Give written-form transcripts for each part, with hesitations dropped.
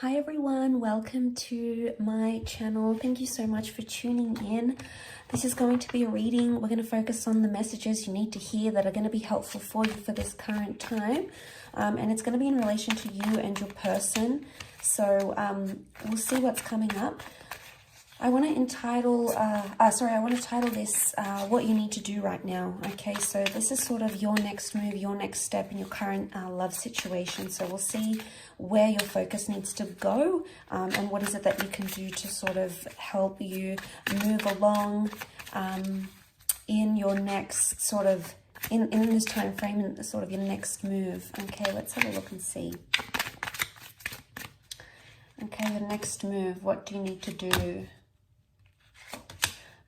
Hi everyone, welcome to my channel. Thank you so much for tuning in. This is going to be a reading. We're going to focus on the messages you need to hear that are going to be helpful for you for this current time. And it's going to be in relation to you and your person. So we'll see what's coming up. I want to title this what you need to do right now. Okay, so this is sort of your next move, your next step in your current love situation. So we'll see where your focus needs to go and what is it that you can do to sort of help you move along in your next sort of, in this time frame, in sort of your next move. Okay, let's have a look and see. Okay, your next move, what do you need to do?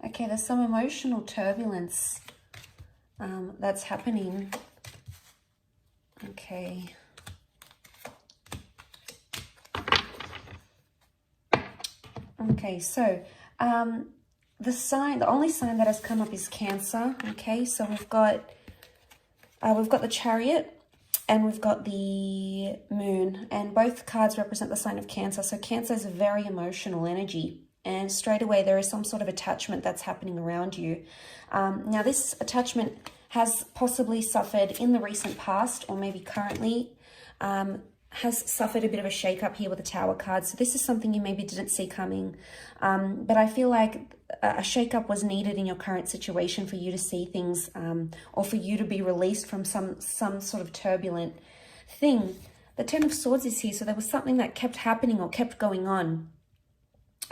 Okay, there's some emotional turbulence that's happening. Okay. Okay, so the only sign that has come up is Cancer. Okay, so we've got the Chariot and we've got the Moon, and both cards represent the sign of Cancer. So Cancer is a very emotional energy. And straight away, there is some sort of attachment that's happening around you. Now, this attachment has possibly suffered in the recent past, or maybe currently, has suffered a bit of a shake-up here with the Tower card. So this is something you maybe didn't see coming. But I feel like a shake-up was needed in your current situation for you to see things, or for you to be released from some sort of turbulent thing. The Ten of Swords is here, so there was something that kept happening or kept going on.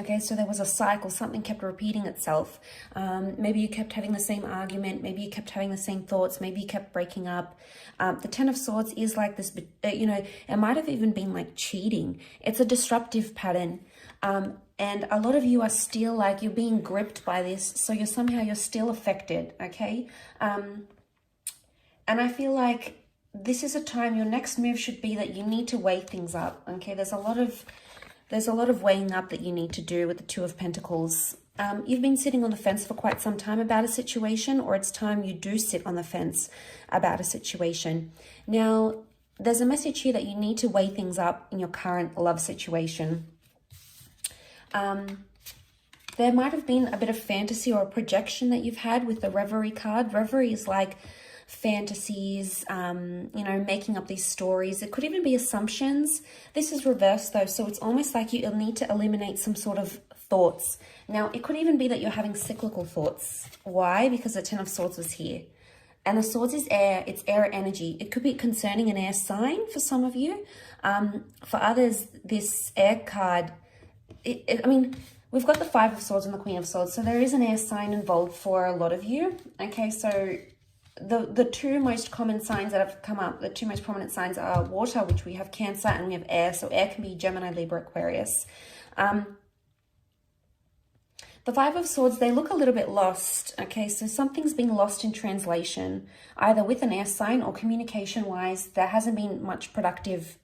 Okay, so there was a cycle, something kept repeating itself. Maybe you kept having the same argument, maybe you kept having the same thoughts, maybe you kept breaking up. The Ten of Swords is like this, it might have even been like cheating. It's a disruptive pattern. And a lot of you are still like, you're being gripped by this, so you're still affected, okay? And I feel like this is a time, your next move should be that you need to weigh things up, okay? There's a lot of weighing up that you need to do with the Two of Pentacles. You've been sitting on the fence for quite some time about a situation, or it's time you do sit on the fence about a situation. Now, there's a message here that you need to weigh things up in your current love situation. There might have been a bit of fantasy or a projection that you've had with the Reverie card. Reverie is like fantasies, making up these stories. It could even be assumptions. This is reversed though, so it's almost like you'll need to eliminate some sort of thoughts. Now, it could even be that you're having cyclical thoughts. Why? Because the Ten of Swords was here. And the Swords is air, it's air energy. It could be concerning an air sign for some of you. For others, this air card, we've got the Five of Swords and the Queen of Swords, so there is an air sign involved for a lot of you. Okay, so the two most common signs that have come up, the two most prominent signs are water, which we have Cancer, and we have air. So air can be Gemini, Libra, Aquarius. The Five of Swords, they look a little bit lost. Okay, so something's being lost in translation, either with an air sign or communication-wise. There hasn't been much productive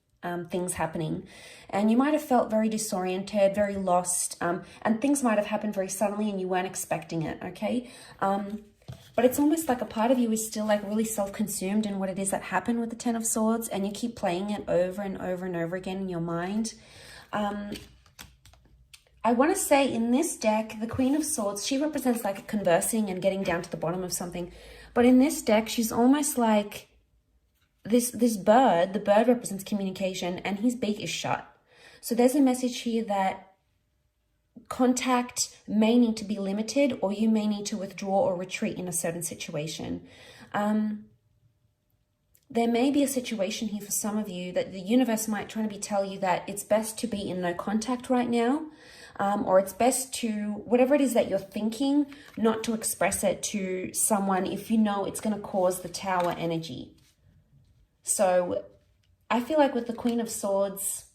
things happening. And you might have felt very disoriented, very lost, and things might have happened very suddenly and you weren't expecting it, okay? But it's almost like a part of you is still like really self-consumed in what it is that happened with the Ten of Swords, and you keep playing it over and over and over again in your mind. I want to say in this deck, the Queen of Swords, she represents like conversing and getting down to the bottom of something. But in this deck, she's almost like this bird. The bird represents communication and his beak is shut. So there's a message here that contact may need to be limited, or you may need to withdraw or retreat in a certain situation. There may be a situation here for some of you that the universe might try to tell you that it's best to be in no contact right now, or it's best to, whatever it is that you're thinking, not to express it to someone if you know it's going to cause the Tower energy. So I feel like with the Queen of Swords,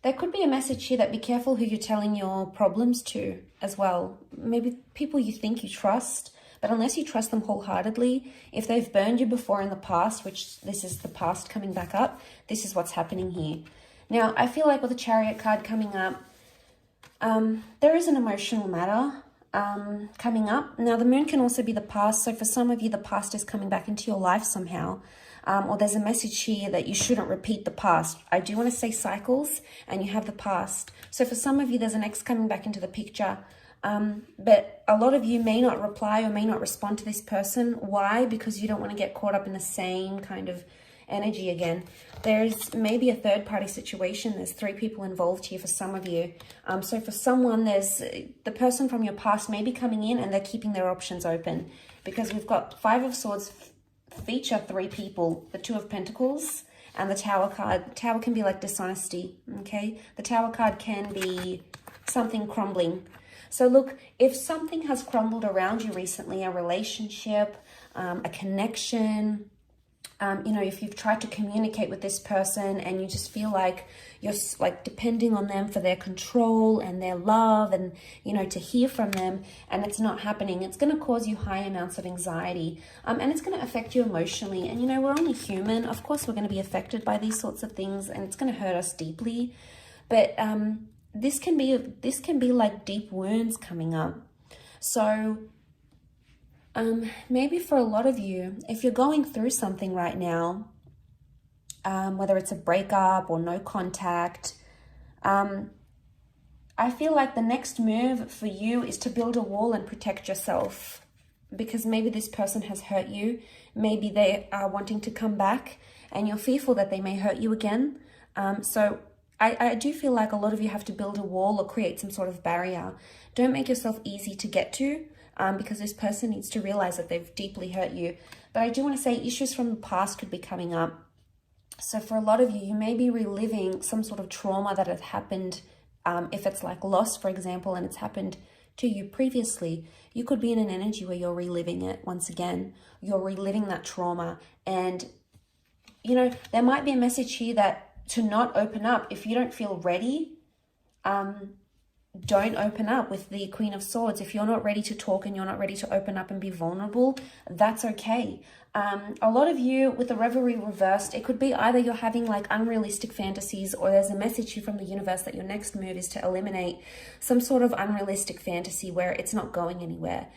there could be a message here that be careful who you're telling your problems to as well. Maybe people you think you trust, but unless you trust them wholeheartedly, if they've burned you before in the past, which this is the past coming back up, this is what's happening here. Now, I feel like with the Chariot card coming up, there is an emotional matter coming up. Now, the Moon can also be the past. So for some of you, the past is coming back into your life somehow. or there's a message here that you shouldn't repeat the past. I do want to say cycles, and you have the past. So for some of you, there's an ex coming back into the picture. But a lot of you may not reply or may not respond to this person. Why? Because you don't want to get caught up in the same kind of energy again. There's maybe a third party situation. There's 3 people involved here for some of you. So for someone, there's the person from your past may be coming in and they're keeping their options open, because we've got 5 of Swords feature 3 people, the 2 of Pentacles and the Tower card. The Tower can be like dishonesty, okay? The Tower card can be something crumbling. So look, if something has crumbled around you recently, a relationship, a connection, you know, if you've tried to communicate with this person and you just feel like you're like depending on them for their control and their love and, you know, to hear from them, and it's not happening, it's going to cause you high amounts of anxiety, and it's going to affect you emotionally. And, you know, we're only human. Of course, we're going to be affected by these sorts of things, and it's going to hurt us deeply. But this can be like deep wounds coming up. So maybe for a lot of you, if you're going through something right now, whether it's a breakup or no contact, I feel like the next move for you is to build a wall and protect yourself, because maybe this person has hurt you. Maybe they are wanting to come back and you're fearful that they may hurt you again. So I do feel like a lot of you have to build a wall or create some sort of barrier. Don't make yourself easy to get to, because this person needs to realize that they've deeply hurt you. But I do want to say issues from the past could be coming up. So for a lot of you, you may be reliving some sort of trauma that has happened. If it's like loss, for example, and it's happened to you previously, you could be in an energy where you're reliving it once again. You're reliving that trauma. And, you know, there might be a message here that to not open up. If you don't feel ready, don't open up with the Queen of Swords. If you're not ready to talk and you're not ready to open up and be vulnerable, that's okay. A lot of you with the Revelry reversed, it could be either you're having like unrealistic fantasies, or there's a message here from the universe that your next move is to eliminate some sort of unrealistic fantasy where it's not going anywhere.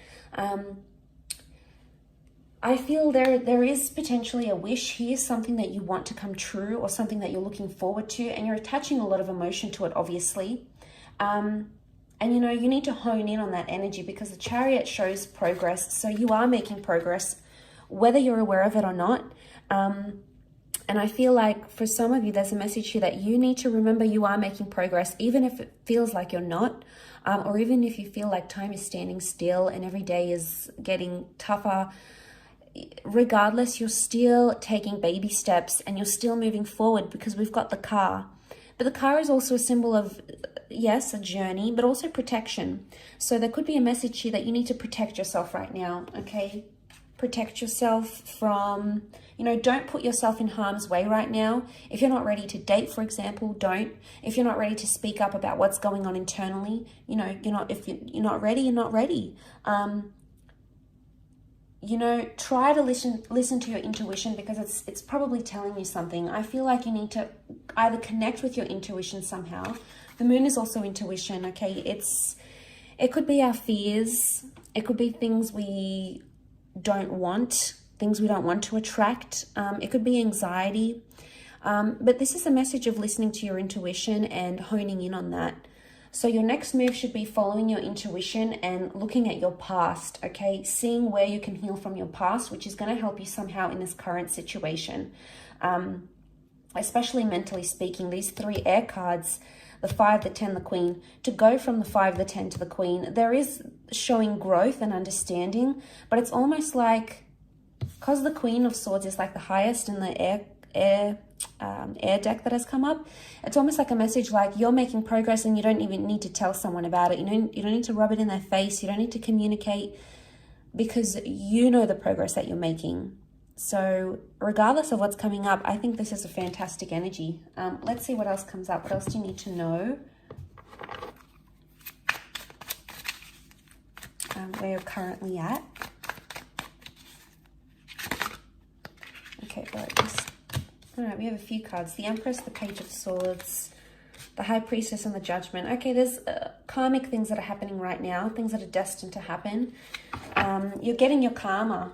I feel there is potentially a wish here, something that you want to come true or something that you're looking forward to, and you're attaching a lot of emotion to it, obviously. And, you know, you need to hone in on that energy, because the Chariot shows progress. So you are making progress, whether you're aware of it or not. And I feel like for some of you, there's a message here that you need to remember you are making progress, even if it feels like you're not, or even if you feel like time is standing still and every day is getting tougher. Regardless, you're still taking baby steps and you're still moving forward, because we've got the car. But the car is also a symbol of, yes, a journey, but also protection. So there could be a message here that you need to protect yourself right now, okay? Protect yourself from, you know, don't put yourself in harm's way right now. If you're not ready to date, for example, don't. If you're not ready to speak up about what's going on internally, you know, if you're not ready, you're not ready. You know, try to listen to your intuition, because it's probably telling you something. I feel like you need to either connect with your intuition somehow. The moon is also intuition, okay? It could be our fears. It could be things we don't want, things we don't want to attract. It could be anxiety. But this is a message of listening to your intuition and honing in on that. So your next move should be following your intuition and looking at your past, okay? Seeing where you can heal from your past, which is going to help you somehow in this current situation. Especially mentally speaking, these 3 air cards, the 5, the 10, the Queen, to go from the 5, the 10 to the Queen, there is showing growth and understanding, but it's almost like, because the Queen of Swords is like the highest in the air deck that has come up, it's almost like a message like you're making progress and you don't even need to tell someone about it. You don't need to rub it in their face. You don't need to communicate, because you know the progress that you're making. So regardless of what's coming up, I think this is a fantastic energy. Let's see what else comes up. What else do you need to know? Where you're currently at. Okay, all right, we have a few cards. The Empress, the Page of Swords, the High Priestess, and the Judgment. Okay, there's karmic things that are happening right now, things that are destined to happen. You're getting your karma,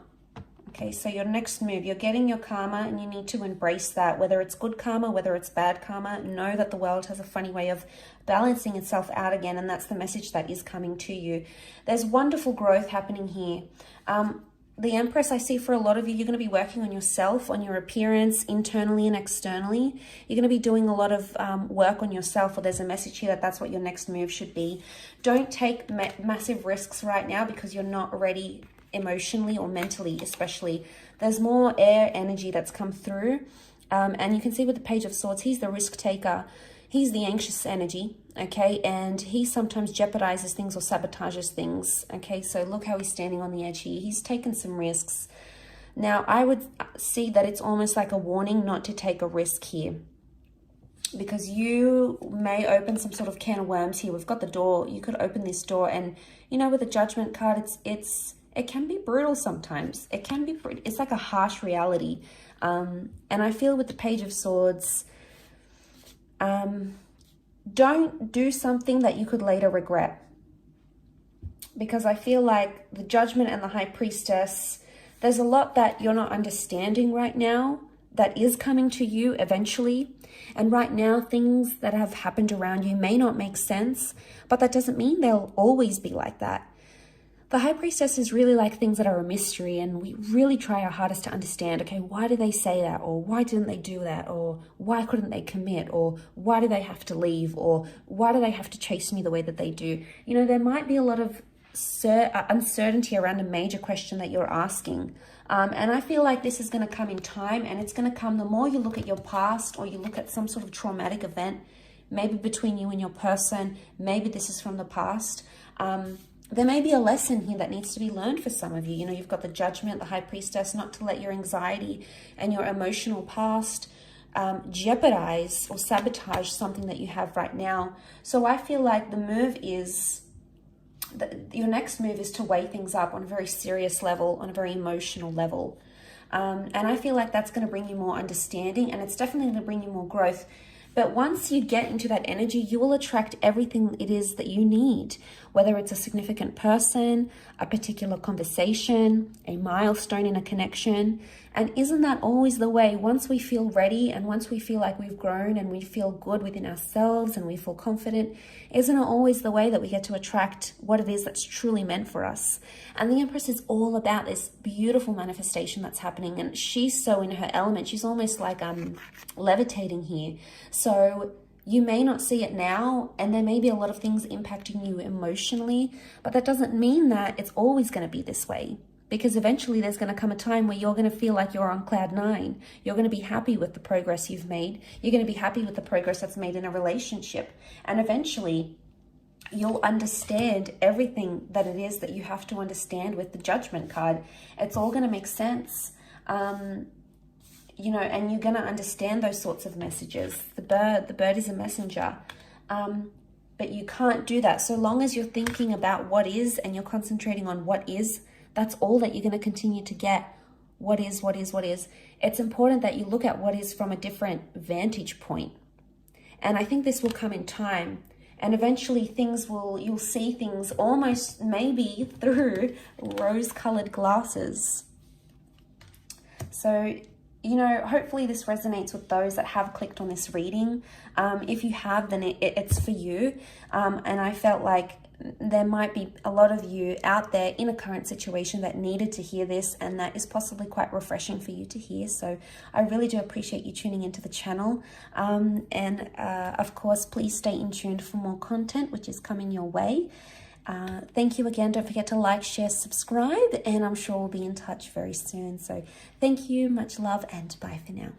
Okay, so your next move, you're getting your karma and you need to embrace that. Whether it's good karma, whether it's bad karma, know that the world has a funny way of balancing itself out again, and that's the message that is coming to you. There's wonderful growth happening here. The Empress, I see for a lot of you, you're going to be working on yourself, on your appearance, internally and externally. You're going to be doing a lot of work on yourself, or there's a message here that that's what your next move should be. Don't take massive risks right now because you're not ready emotionally or mentally, especially. There's more air energy that's come through. And you can see with the Page of Swords, he's the risk taker. He's the anxious energy, okay? And he sometimes jeopardizes things or sabotages things, okay? So look how he's standing on the edge here. He's taken some risks. Now, I would see that it's almost like a warning not to take a risk here, because you may open some sort of can of worms here. We've got the door. You could open this door, and, you know, with the Judgment card, it can be brutal sometimes. It's like a harsh reality. And I feel with the Page of Swords, don't do something that you could later regret, because I feel like the Judgment and the High Priestess, there's a lot that you're not understanding right now that is coming to you eventually. And right now, things that have happened around you may not make sense, but that doesn't mean they'll always be like that. The High Priestess is really like things that are a mystery, and we really try our hardest to understand, okay, why did they say that? Or why didn't they do that? Or why couldn't they commit? Or why do they have to leave? Or why do they have to chase me the way that they do? You know, there might be a lot of uncertainty around a major question that you're asking. And I feel like this is going to come in time, and it's going to come the more you look at your past, or you look at some sort of traumatic event, maybe between you and your person, maybe this is from the past. There may be a lesson here that needs to be learned for some of you. You know, you've got the Judgment, the High Priestess, not to let your anxiety and your emotional past jeopardize or sabotage something that you have right now. So I feel like the move is, your next move is to weigh things up on a very serious level, on a very emotional level. And I feel like that's going to bring you more understanding, and it's definitely going to bring you more growth. But once you get into that energy, you will attract everything it is that you need, whether it's a significant person, a particular conversation, a milestone in a connection. And isn't that always the way? Once we feel ready, and once we feel like we've grown and we feel good within ourselves and we feel confident, isn't it always the way that we get to attract what it is that's truly meant for us? And the Empress is all about this beautiful manifestation that's happening, and she's so in her element. She's almost like levitating here. So you may not see it now, and there may be a lot of things impacting you emotionally, but that doesn't mean that it's always going to be this way. Because eventually there's going to come a time where you're going to feel like you're on cloud 9. You're going to be happy with the progress you've made. You're going to be happy with the progress that's made in a relationship. And eventually you'll understand everything that it is that you have to understand with the Judgment card. It's all going to make sense. You know, and you're going to understand those sorts of messages. The bird is a messenger. But you can't do that. So long as you're thinking about what is, and you're concentrating on what is, that's all that you're going to continue to get. What is, what is, what is. It's important that you look at what is from a different vantage point. And I think this will come in time. And eventually you'll see things almost maybe through rose-colored glasses. So, you know, hopefully this resonates with those that have clicked on this reading. If you have, then it's for you. And I felt like there might be a lot of you out there in a current situation that needed to hear this, and that is possibly quite refreshing for you to hear. So I really do appreciate you tuning into the channel. And of course, please stay in tuned for more content, which is coming your way. Thank you again. Don't forget to like, share, subscribe, and I'm sure we'll be in touch very soon. So thank you, much love, and bye for now.